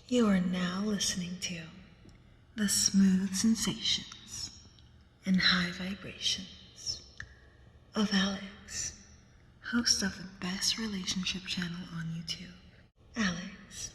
You are now listening to the smooth sensations and high vibrations of Alex, host of the best relationship channel on YouTube. Alex,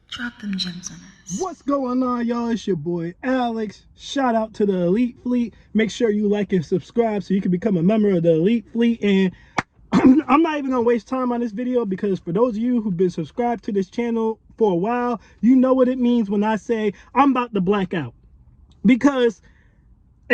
drop them gems on us. What's going on, y'all? It's your boy Alex. Shout out to the Elite Fleet. Make sure you like and subscribe so you can become a member of the Elite Fleet. And I'm not even gonna waste time on this video, because for those of you who've been subscribed to this channel for a while, you know what it means when I say I'm about to black out. Because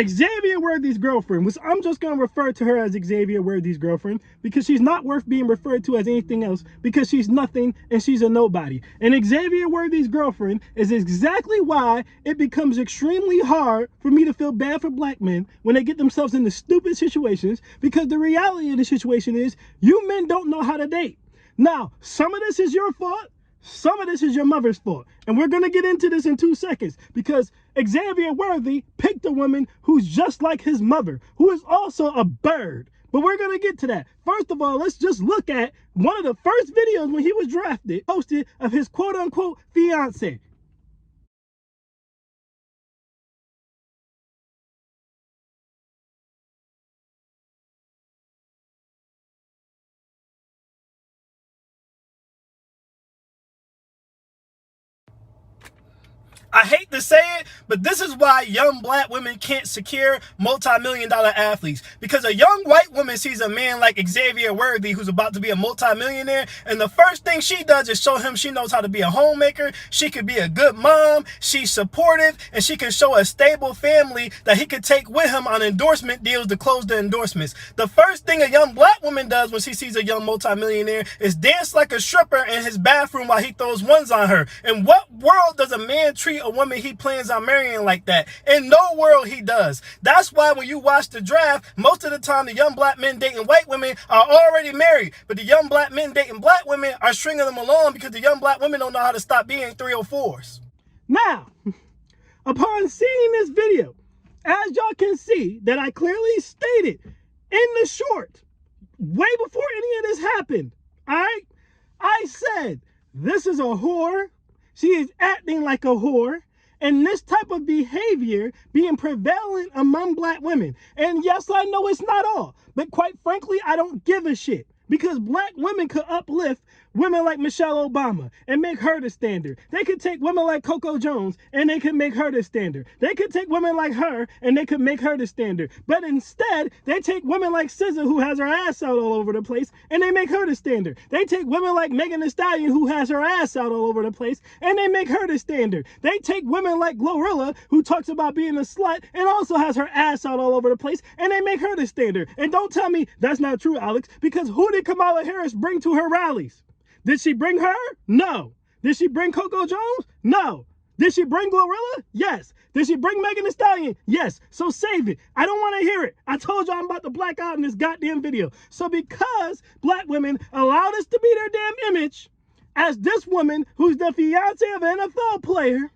Xavier Worthy's girlfriend, which I'm just going to refer to her as Xavier Worthy's girlfriend, because she's not worth being referred to as anything else, because she's nothing and she's a nobody. And Xavier Worthy's girlfriend is exactly why it becomes extremely hard for me to feel bad for black men when they get themselves into stupid situations, because the reality of the situation is you men don't know how to date. Now, some of this is your fault. Some of this is your mother's fault. And we're going to get into this in 2 seconds, because Xavier Worthy picked a woman who's just like his mother, who is also a bird. But we're going to get to that. First of all, let's just look at one of the first videos when he was drafted, posted, of his quote-unquote fiance. I hate to say it, but this is why young black women can't secure multi-million-dollar athletes. Because a young white woman sees a man like Xavier Worthy, who's about to be a multi-millionaire, and the first thing she does is show him she knows how to be a homemaker, she could be a good mom, she's supportive, and she can show a stable family that he could take with him on endorsement deals to close the endorsements. The first thing a young black woman does when she sees a young multi-millionaire is dance like a stripper in his bathroom while he throws ones on her. In what world does a man treat a woman he plans on marrying like that? In no world he does. That's why when you watch the draft, most of the time the young black men dating white women are already married, but the young black men dating black women are stringing them along because the young black women don't know how to stop being 304s. Now, upon seeing this video, as y'all can see that I clearly stated in the short, way before any of this happened, I said, this is a whore. She is acting like a whore, and this type of behavior being prevalent among black women. And yes, I know it's not all, but quite frankly, I don't give a shit, because black women could uplift women like Michelle Obama and make her the standard. They could take women like Coco Jones and they could make her the standard. They could take women like her and they could make her the standard. But instead, they take women like SZA, who has her ass out all over the place, and they make her the standard. They take women like Megan Thee Stallion, who has her ass out all over the place, and they make her the standard. They take women like Glorilla, who talks about being a slut and also has her ass out all over the place, and they make her the standard. And don't tell me that's not true, Alex, because who did Kamala Harris bring to her rallies? Did she bring her? No. Did she bring Coco Jones? No. Did she bring Glorilla? Yes. Did she bring Megan Thee Stallion? Yes. So save it. I don't want to hear it. I told you I'm about to black out in this goddamn video. So because black women allowed us to be their damn image, as this woman, who's the fiance of an NFL player,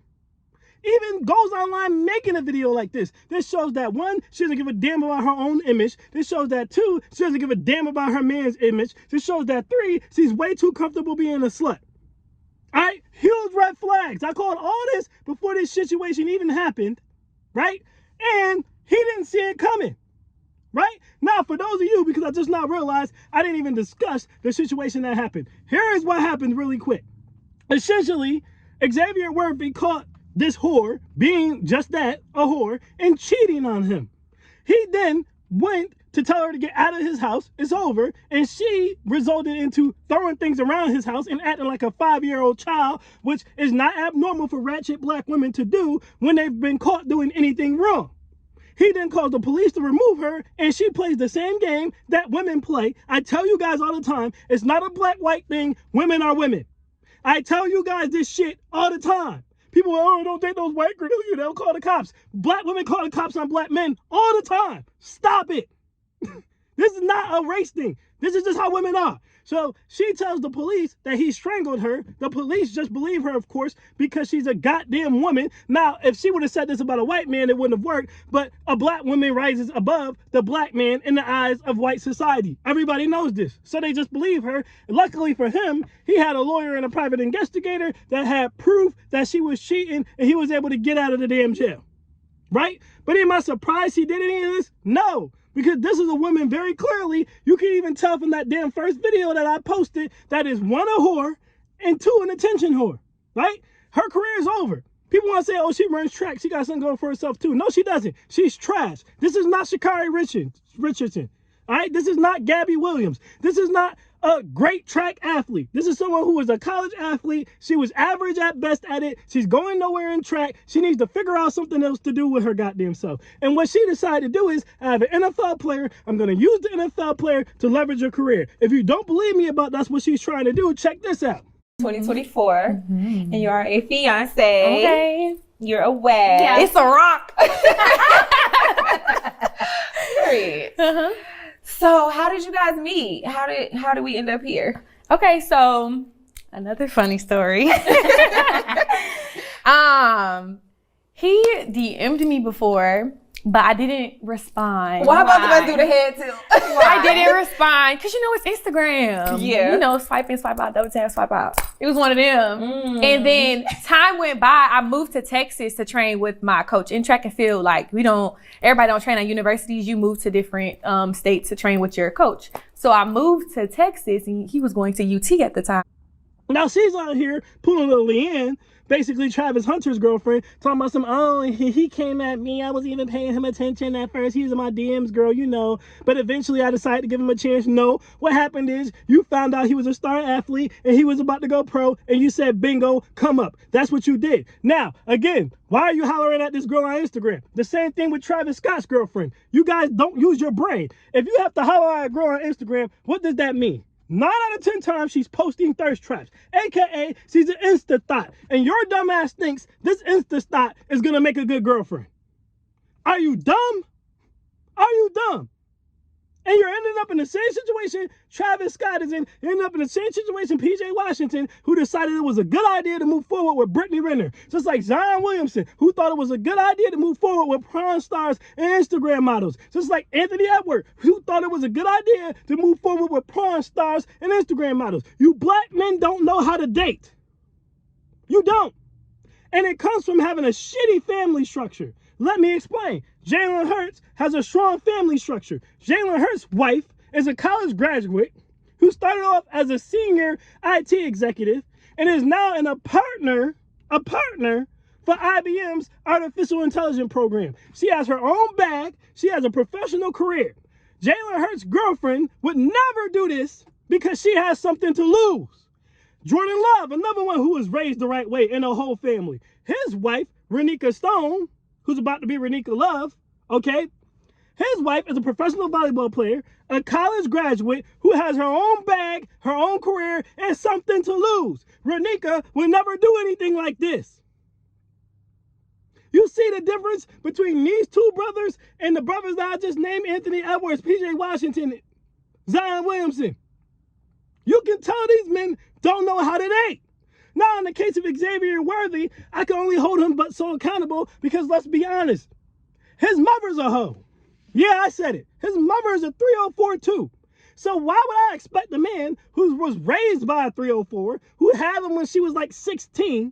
even goes online making a video like this. This shows that, one, she doesn't give a damn about her own image. This shows that, two, she doesn't give a damn about her man's image. This shows that, three, she's way too comfortable being a slut. All right? Huge red flags. I called all this before this situation even happened, right? And he didn't see it coming, right? Now, for those of you, because I just now realized I didn't even discuss the situation that happened. Here is what happened really quick. Essentially, Xavier Worthy caught this whore being just that, a whore, and cheating on him. He then went to tell her to get out of his house. It's over. And she resulted into throwing things around his house and acting like a 5-year-old child, which is not abnormal for ratchet black women to do when they've been caught doing anything wrong. He then called the police to remove her, and she plays the same game that women play. I tell you guys all the time, it's not a black-white thing. Women are women. I tell you guys this shit all the time. People are, oh, don't date those white girls, they'll call the cops. Black women call the cops on black men all the time. Stop it. This is not a race thing. This is just how women are. So she tells the police that he strangled her. The police just believe her, of course, because she's a goddamn woman. Now, if she would have said this about a white man, it wouldn't have worked. But a black woman rises above the black man in the eyes of white society. Everybody knows this. So they just believe her. Luckily for him, he had a lawyer and a private investigator that had proof that she was cheating, and he was able to get out of the damn jail. Right? But am I surprised he did any of this? No. Because this is a woman very clearly, you can even tell from that damn first video that I posted, that is one, a whore, and two, an attention whore, right? Her career is over. People want to say, oh, she runs track. She got something going for herself too. No, she doesn't. She's trash. This is not Sha'Carri Richardson, all right? This is not Gabby Williams. This is not a great track athlete. This is someone who was a college athlete. She was average at best at it. She's going nowhere in track. She needs to figure out something else to do with her goddamn self. And what she decided to do is, I have an NFL player. I'm going to use the NFL player to leverage her career. If you don't believe me about that's what she's trying to do, check this out. 2024, and you are a fiance. Okay. You're away. Yeah. It's a rock. Period. Uh-huh. So how did you guys meet? How did we end up here? Okay, so another funny story. He DM'd me before, but I didn't respond. Well, how about the let's do the head tilt? I didn't respond because it's Instagram. Yeah. Swipe in, swipe out, double tap, swipe out. It was one of them. And then time went by. I moved to Texas to train with my coach in track and field. Like everybody don't train at universities. You move to different states to train with your coach. So I moved to Texas, and he was going to UT at the time. Now she's out here pulling a Leanne, basically Travis Hunter's girlfriend, talking about he came at me. I wasn't even paying him attention at first. He was in my DMs, girl, But eventually I decided to give him a chance. No, what happened is you found out he was a star athlete and he was about to go pro, and you said, bingo, come up. That's what you did. Now, again, why are you hollering at this girl on Instagram? The same thing with Travis Scott's girlfriend. You guys don't use your brain. If you have to holler at a girl on Instagram, what does that mean? 9 out of 10 times she's posting thirst traps, aka she's an insta thought, and your dumb ass thinks this insta thought is gonna make a good girlfriend. Are you dumb? Are you dumb? And you're ending up in the same situation Travis Scott is in. You're ending up in the same situation PJ Washington, who decided it was a good idea to move forward with Brittany Renner. Just like Zion Williamson, who thought it was a good idea to move forward with porn stars and Instagram models. Just like Anthony Edwards, who thought it was a good idea to move forward with porn stars and Instagram models. You black men don't know how to date. You don't. And it comes from having a shitty family structure. Let me explain. Jalen Hurts has a strong family structure. Jalen Hurts' wife is a college graduate who started off as a senior IT executive and is now a partner for IBM's artificial intelligence program. She has her own bag. She has a professional career. Jalen Hurts' girlfriend would never do this because she has something to lose. Jordan Love, another one who was raised the right way in a whole family. His wife, Renika Stone, who's about to be Renika Love, okay? His wife is a professional volleyball player, a college graduate who has her own bag, her own career, and something to lose. Renika will never do anything like this. You see the difference between these two brothers and the brothers that I just named, Anthony Edwards, PJ Washington, Zion Williamson. You can tell these men don't know how to date. Now, in the case of Xavier Worthy, I can only hold him but so accountable because, let's be honest, his mother's a hoe. Yeah, I said it. His mother is a 304 too. So why would I expect a man who was raised by a 304, who had him when she was like 16,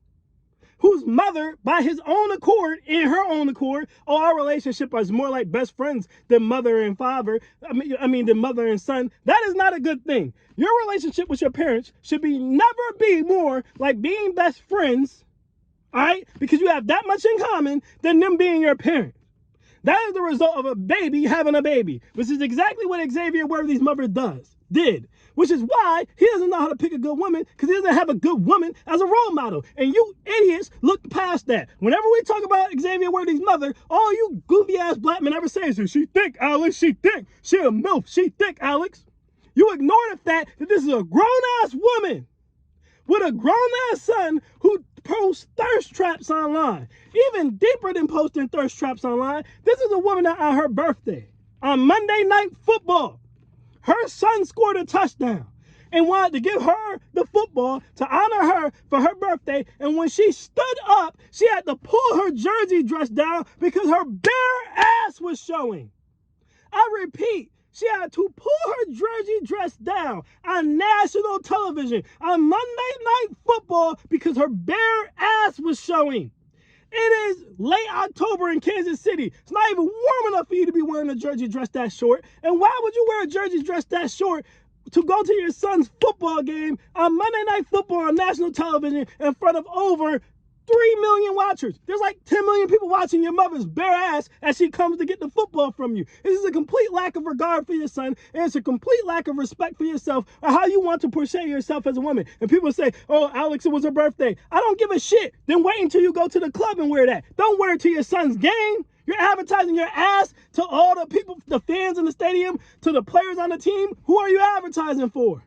whose mother, by his own accord, in her own accord, our relationship is more like best friends than mother and father, than mother and son. That is not a good thing. Your relationship with your parents should never be more like being best friends, all right? Because you have that much in common than them being your parents. That is the result of a baby having a baby, which is exactly what Xavier Worthy's mother did, which is why he doesn't know how to pick a good woman, because he doesn't have a good woman as a role model. And you idiots look past that. Whenever we talk about Xavier Worthy's mother, all you goofy ass black men ever say is, she thick, Alex, she thick. She a MILF, she thick, Alex. You ignore the fact that this is a grown ass woman with a grown ass son who posts thirst traps online. Even deeper than posting thirst traps online, this is a woman that on her birthday, on Monday Night Football, her son scored a touchdown and wanted to give her the football to honor her for her birthday. And when she stood up, she had to pull her jersey dress down because her bare ass was showing. I repeat, she had to pull her jersey dress down on national television on Monday Night Football because her bare ass was showing. It is late October in Kansas City. It's not even warm enough for you to be wearing a jersey dress that short. And why would you wear a jersey dress that short to go to your son's football game on Monday Night Football on national television in front of over 3 million watchers? There's like 10 million people watching your mother's bare ass as she comes to get the football from you. This is a complete lack of regard for your son, and it's a complete lack of respect for yourself or how you want to portray yourself as a woman. And people say, oh, Alex, it was her birthday. I don't give a shit. Then wait until you go to the club and wear that. Don't wear it to your son's game. You're advertising your ass to all the people, the fans in the stadium, to the players on the team. Who are you advertising for?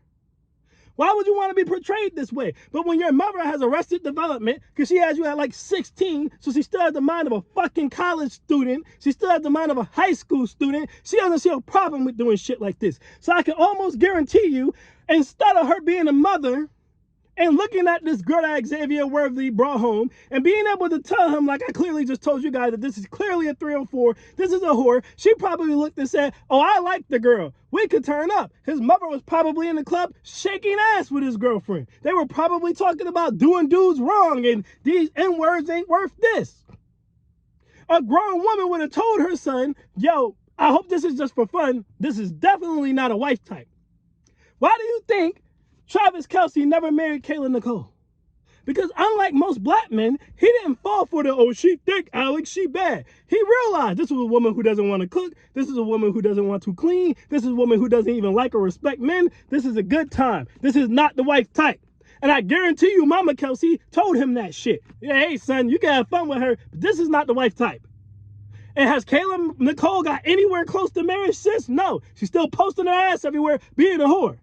Why would you want to be portrayed this way? But when your mother has arrested development, because she has you at like 16, so she still has the mind of a fucking college student, she still has the mind of a high school student, she doesn't see a problem with doing shit like this. So I can almost guarantee you, instead of her being a mother and looking at this girl that Xavier Worthy brought home and being able to tell him, like I clearly just told you guys, that this is clearly a 304, this is a whore, she probably looked and said, oh, I like the girl. We could turn up. His mother was probably in the club shaking ass with his girlfriend. They were probably talking about doing dudes wrong and these N-words ain't worth this. A grown woman would have told her son, yo, I hope this is just for fun. This is definitely not a wife type. Why do you think Travis Kelce never married Kayla Nicole? Because unlike most black men, he didn't fall for the, oh, she thick, Alex, she bad. He realized this was a woman who doesn't want to cook. This is a woman who doesn't want to clean. This is a woman who doesn't even like or respect men. This is a good time. This is not the wife type. And I guarantee you, Mama Kelce told him that shit. Yeah, hey, son, you can have fun with her, but this is not the wife type. And has Kayla Nicole got anywhere close to marriage since? No. She's still posting her ass everywhere, being a whore.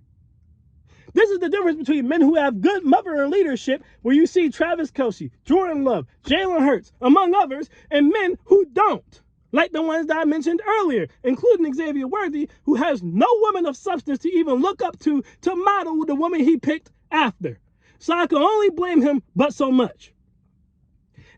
This is the difference between men who have good mother leadership, where you see Travis Kelce, Jordan Love, Jalen Hurts, among others, and men who don't, like the ones that I mentioned earlier, including Xavier Worthy, who has no woman of substance to even look up to model the woman he picked after. So I can only blame him but so much.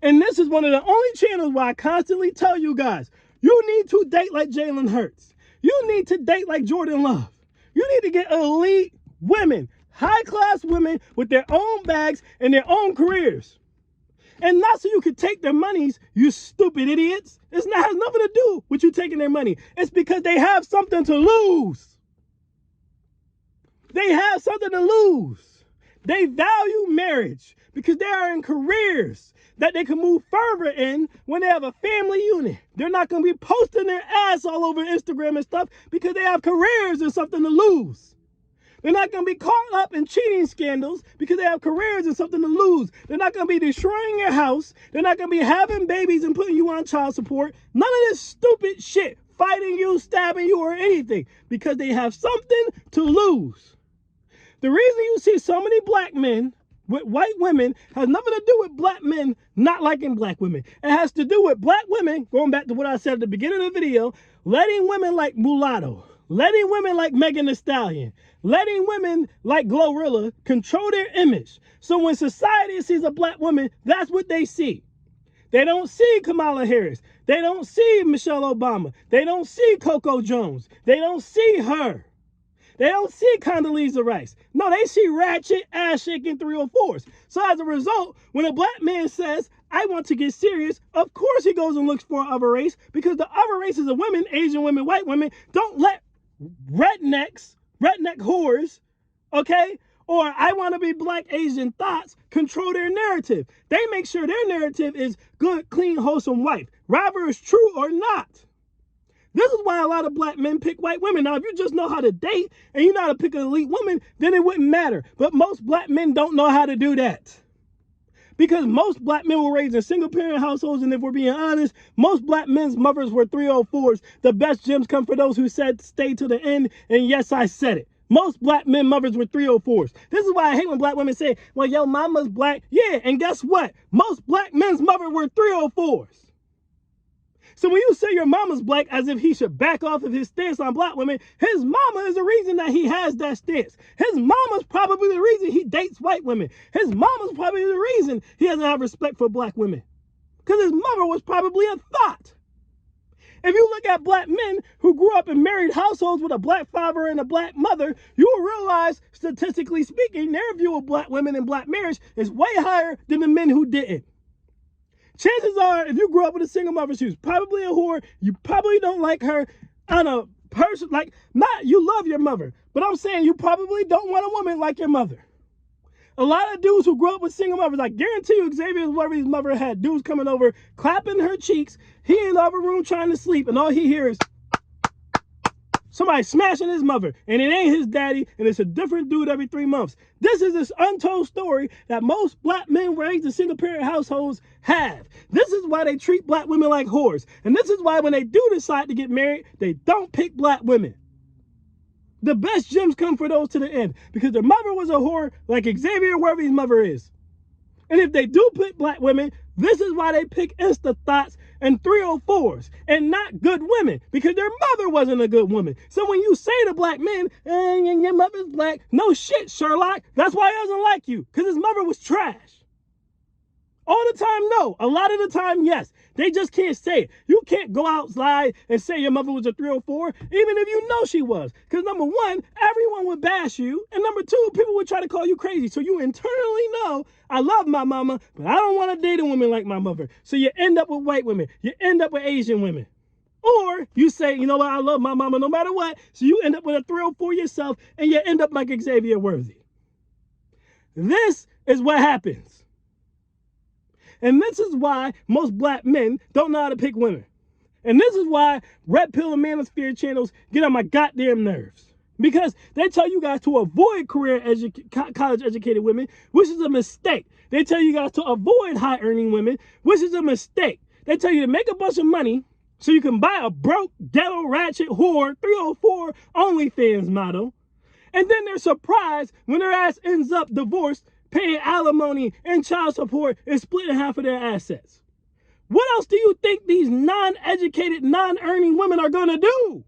And this is one of the only channels where I constantly tell you guys, you need to date like Jalen Hurts. You need to date like Jordan Love. You need to get elite women, high-class women with their own bags and their own careers. And not so you can take their monies, you stupid idiots. It has nothing to do with you taking their money. It's because they have something to lose. They have something to lose. They value marriage because they are in careers that they can move further in when they have a family unit. They're not going to be posting their ass all over Instagram and stuff because they have careers and something to lose. They're not going to be caught up in cheating scandals because they have careers and something to lose. They're not going to be destroying your house. They're not going to be having babies and putting you on child support. None of this stupid shit, fighting you, stabbing you, or anything, because they have something to lose. The reason you see so many black men with white women has nothing to do with black men not liking black women. It has to do with black women, going back to what I said at the beginning of the video, letting women like Mulatto, letting women like Megan Thee Stallion, letting women like Glorilla control their image. So when society sees a black woman, that's what they see. They don't see Kamala Harris. They don't see Michelle Obama. They don't see Coco Jones. They don't see her. They don't see Condoleezza Rice. No, they see ratchet, ass-shaking 304s. So as a result, when a black man says, I want to get serious, of course he goes and looks for other race, because the other races of women, Asian women, white women, don't let redneck whores, okay, or I want to be black Asian thoughts control their narrative. They make sure their narrative is good, clean, wholesome wife, whether it's true or not. This is why a lot of black men pick white women. Now, if you just know how to date and you know how to pick an elite woman, then it wouldn't matter. But most black men don't know how to do that. Because most black men were raised in single-parent households, and if we're being honest, most black men's mothers were 304s. The best gems come for those who said stay to the end, and yes, I said it. Most black men mothers were 304s. This is why I hate when black women say, well, yo, mama's black. Yeah, and guess what? Most black men's mothers were 304s. So when you say your mama's black as if he should back off of his stance on black women, his mama is the reason that he has that stance. His mama's probably the reason he dates white women. His mama's probably the reason he doesn't have respect for black women. Because his mother was probably a thought. If you look at black men who grew up in married households with a black father and a black mother, you will realize, statistically speaking, their view of black women and black marriage is way higher than the men who didn't. Chances are, if you grew up with a single mother, she was probably a whore. You probably don't like her on a person, like, not, you love your mother, but I'm saying you probably don't want a woman like your mother. A lot of dudes who grew up with single mothers, I guarantee you Xavier Worthy's mother had dudes coming over, clapping her cheeks. He in the other room trying to sleep, and all he hears is somebody smashing his mother, and it ain't his daddy, and it's a different dude every 3 months. This is this untold story that most black men raised in single-parent households have. This is why they treat black women like whores, and this is why when they do decide to get married, they don't pick black women. The best gems come for those to the end because their mother was a whore like Xavier Worthy's mother is. And if they do pick black women, this is why they pick Insta thoughts and 304s and not good women because their mother wasn't a good woman. So when you say to black men, your mother's black, no shit, Sherlock. That's why he doesn't like you because his mother was trash. All the time, no. A lot of the time, yes. They just can't say it. You can't go outside and say your mother was a 304, even if you know she was. Because number one, everyone would bash you. And number two, people would try to call you crazy. So you internally know, I love my mama, but I don't want to date a woman like my mother. So you end up with white women. You end up with Asian women. Or you say, you know what, I love my mama no matter what. So you end up with a 304 yourself and you end up like Xavier Worthy. This is what happens. And this is why most black men don't know how to pick women. And this is why Red Pill and Manosphere channels get on my goddamn nerves. Because they tell you guys to avoid college educated women, which is a mistake. They tell you guys to avoid high earning women, which is a mistake. They tell you to make a bunch of money so you can buy a broke, ghetto, ratchet, whore, 304 OnlyFans model. And then they're surprised when their ass ends up divorced, paying alimony and child support and splitting half of their assets. What else do you think these non-educated, non-earning women are going to do?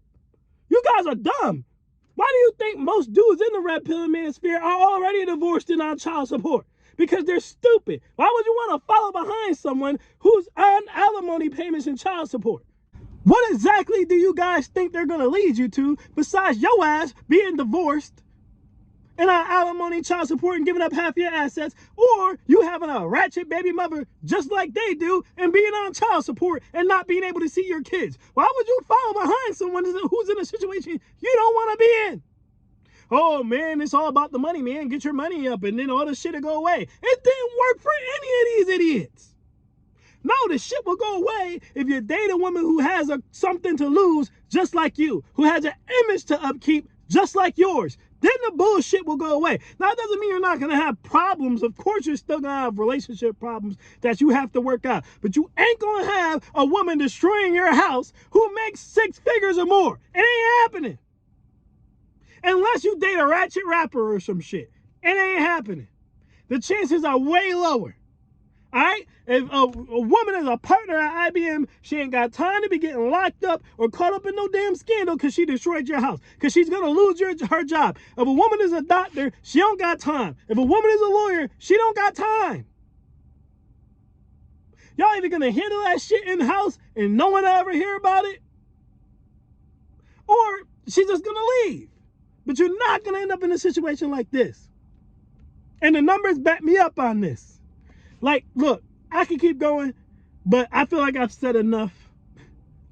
You guys are dumb. Why do you think most dudes in the Red Pill and Manosphere are already divorced and on child support? Because they're stupid. Why would you want to follow behind someone who's on alimony payments and child support? What exactly do you guys think they're going to lead you to besides your ass being divorced and on alimony, child support, and giving up half your assets, or you having a ratchet baby mother just like they do and being on child support and not being able to see your kids? Why would you follow behind someone who's in a situation you don't want to be in? Oh man, it's all about the money, man. Get your money up and then all the shit will go away. It didn't work for any of these idiots. No, the shit will go away if you date a woman who has something to lose just like you, who has an image to upkeep just like yours. Then the bullshit will go away. Now, that doesn't mean you're not going to have problems. Of course, you're still going to have relationship problems that you have to work out. But you ain't going to have a woman destroying your house who makes 6 figures or more. It ain't happening. Unless you date a ratchet rapper or some shit. It ain't happening. The chances are way lower. All right? If a woman is a partner at IBM, she ain't got time to be getting locked up or caught up in no damn scandal because she destroyed your house. Because she's going to lose her job. If a woman is a doctor, she don't got time. If a woman is a lawyer, she don't got time. Y'all either going to handle that shit in-house and no one will ever hear about it, or she's just going to leave. But you're not going to end up in a situation like this. And the numbers back me up on this. Like, look, I can keep going, but I feel like I've said enough.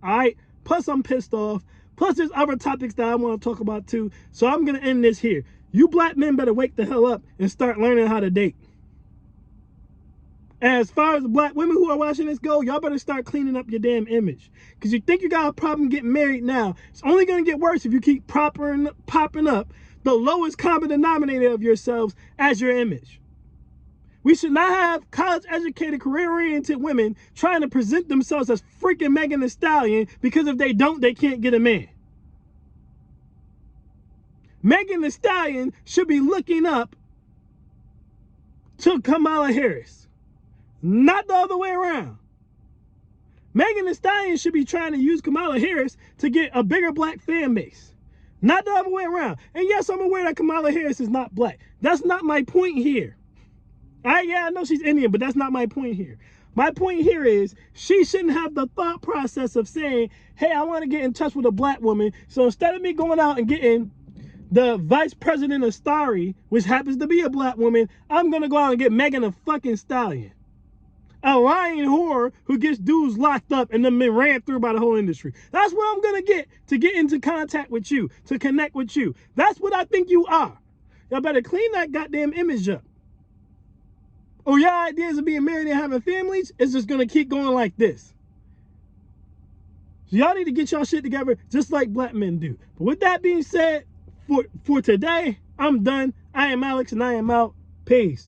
All right? Plus, I'm pissed off. Plus, there's other topics that I want to talk about, too. So I'm going to end this here. You black men better wake the hell up and start learning how to date. As far as the black women who are watching this go, y'all better start cleaning up your damn image. Because you think you got a problem getting married now. It's only going to get worse if you keep popping up the lowest common denominator of yourselves as your image. We should not have college-educated, career-oriented women trying to present themselves as freaking Megan Thee Stallion because if they don't, they can't get a man. Megan Thee Stallion should be looking up to Kamala Harris, not the other way around. Megan Thee Stallion should be trying to use Kamala Harris to get a bigger black fan base, not the other way around. And yes, I'm aware that Kamala Harris is not black. That's not my point here. Yeah, I know she's Indian, but that's not my point here. My point here is she shouldn't have the thought process of saying, hey, I want to get in touch with a black woman. So instead of me going out and getting the vice president of Starry, which happens to be a black woman, I'm going to go out and get Megan Thee fucking Stallion. A lying whore who gets dudes locked up and then been ran through by the whole industry. That's what I'm going to get into contact with you, to connect with you. That's what I think you are. Y'all better clean that goddamn image up. Or your ideas of being married and having families is just going to keep going like this. So y'all need to get y'all shit together just like black men do. But with that being said, for today, I'm done. I am Alex and I am out. Peace.